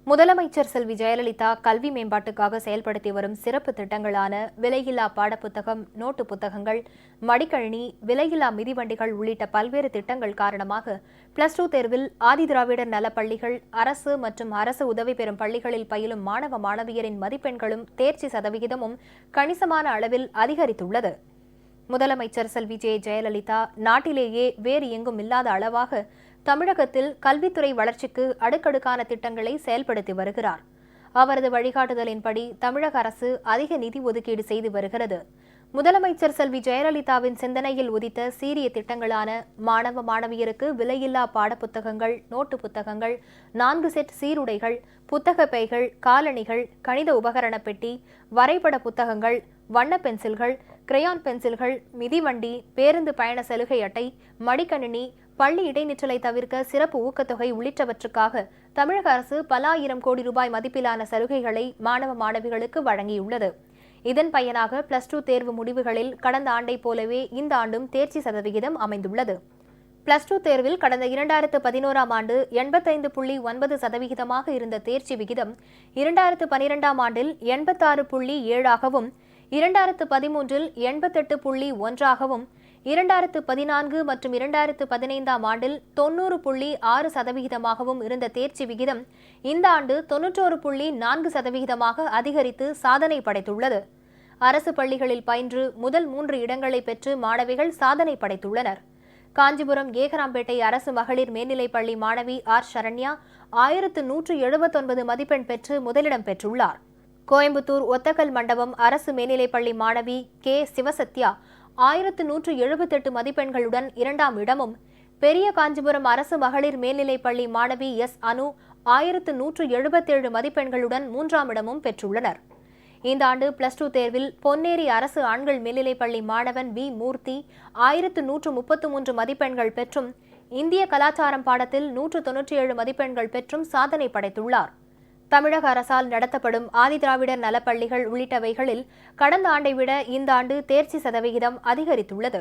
முதலமைச்சர் செல்வி ஜெயலலிதா கல்வி மேம்பாட்டுக்காக செயல்படுத்தி வரும் சிறப்பு திட்டங்களான விலையில்லா பாடப்புத்தகம், நோட்டு புத்தகங்கள், மடிக்கணினி, விலையில்லா மிதிவண்டிகள் உள்ளிட்ட பல்வேறு திட்டங்கள் காரணமாக +2 தேர்வில் ஆதிதிராவிடர் நல பள்ளிகள், அரசு மற்றும் அரசு உதவி பெறும் பள்ளிகளில் பயிலும் மாணவ மாணவியரின் மதிப்பெண்களும் தேர்ச்சி சதவிகிதமும் கணிசமான அளவில் அதிகரித்துள்ளது. முதலமைச்சர் செல்வி ஜெயலலிதா நாட்டிலேயே வேறு எங்கும் இல்லாத அளவாக தமிழகத்தில் கல்வித்துறை வளர்ச்சிக்கு அடுக்கடுக்கான திட்டங்களை செயல்படுத்தி வருகிறார். அவரது வழிகாட்டுதலின்படி தமிழக அரசு அதிக நிதி ஒதுக்கீடு செய்து வருகிறது. முதலமைச்சர் செல்வி ஜெயலலிதாவின் சிந்தனையில் உதித்த சீரிய திட்டங்களான மாணவ மாணவியருக்கு விலையில்லா பாடப்புத்தகங்கள், நோட்டு புத்தகங்கள், 4 செட் சீருடைகள், புத்தக பைகள், காலணிகள், கணித உபகரண பெட்டி, வரைபட புத்தகங்கள், வண்ண பென்சில்கள், கிரையான் பென்சில்கள், மிதிவண்டி, பேருந்து பயண சலுகை அட்டை, மடிக்கணினி, பள்ளி இடைநிற்றலை தவிர்க்க சிறப்பு ஊக்கத்தொகை உள்ளிட்டவற்றுக்காக தமிழக அரசு பல ஆயிரம் கோடி ரூபாய் மதிப்பிலான சலுகைகளை மாணவ மாணவிகளுக்கு வழங்கியுள்ளது. இதன் பயனாக +2 தேர்வு முடிவுகளில் கடந்த ஆண்டை போலவே இந்த ஆண்டும் தேர்ச்சி சதவிகிதம் அமைந்துள்ளது. +2 தேர்வில் கடந்த 2011ஆம் ஆண்டு 85.9% இருந்த தேர்ச்சி விகிதம் 2012ஆம் ஆண்டில் 86.7ஆகவும், 2013இல் 88.1ஆகவும், 2014 மற்றும் 2015ஆம் ஆண்டில் 90.6%ஆகவும் இருந்த தேர்ச்சி விகிதம் இந்த ஆண்டு 91.4%ஆக அதிகரித்து சாதனை படைத்துள்ளது. அரசு பள்ளிகளில் பயின்று முதல் 3 இடங்களை பெற்று மாணவிகள் சாதனை படைத்துள்ளனர். காஞ்சிபுரம் ஏகராம்பேட்டை அரசு மகளிர் மேல்நிலைப்பள்ளி மாணவி ஆர். சரண்யா 1179 மதிப்பெண் பெற்று முதலிடம் பெற்றுள்ளார். கோயம்புத்தூர் ஒத்தக்கல் மண்டபம் அரசு மேல்நிலைப்பள்ளி மாணவி கே. சிவசத்யா 1178 மதிப்பெண்களுடன் 2ஆம் இடமும், பெரிய காஞ்சிபுரம் அரசு மகளிர் மேல்நிலைப்பள்ளி மாணவி எஸ். அனு 1177 மதிப்பெண்களுடன் 3ஆம் இடமும் பெற்றுள்ளனர். இந்த ஆண்டு +2 தேர்வில் பொன்னேரி அரசு ஆண்கள் மேல்நிலைப்பள்ளி மாணவன் வி. மூர்த்தி 1133 மதிப்பெண்கள் பெற்றும், இந்திய கலாச்சாரம் பாடத்தில் 197 மதிப்பெண்கள் பெற்றும் சாதனை படைத்துள்ளார். தமிழக அரசால் நடத்தப்படும் ஆதிதிராவிடர் நலப்பள்ளிகள் உள்ளிட்டவைகளில் கடந்த ஆண்டை விட இந்த ஆண்டு தேர்ச்சி சதவிகிதம் அதிகரித்துள்ளது.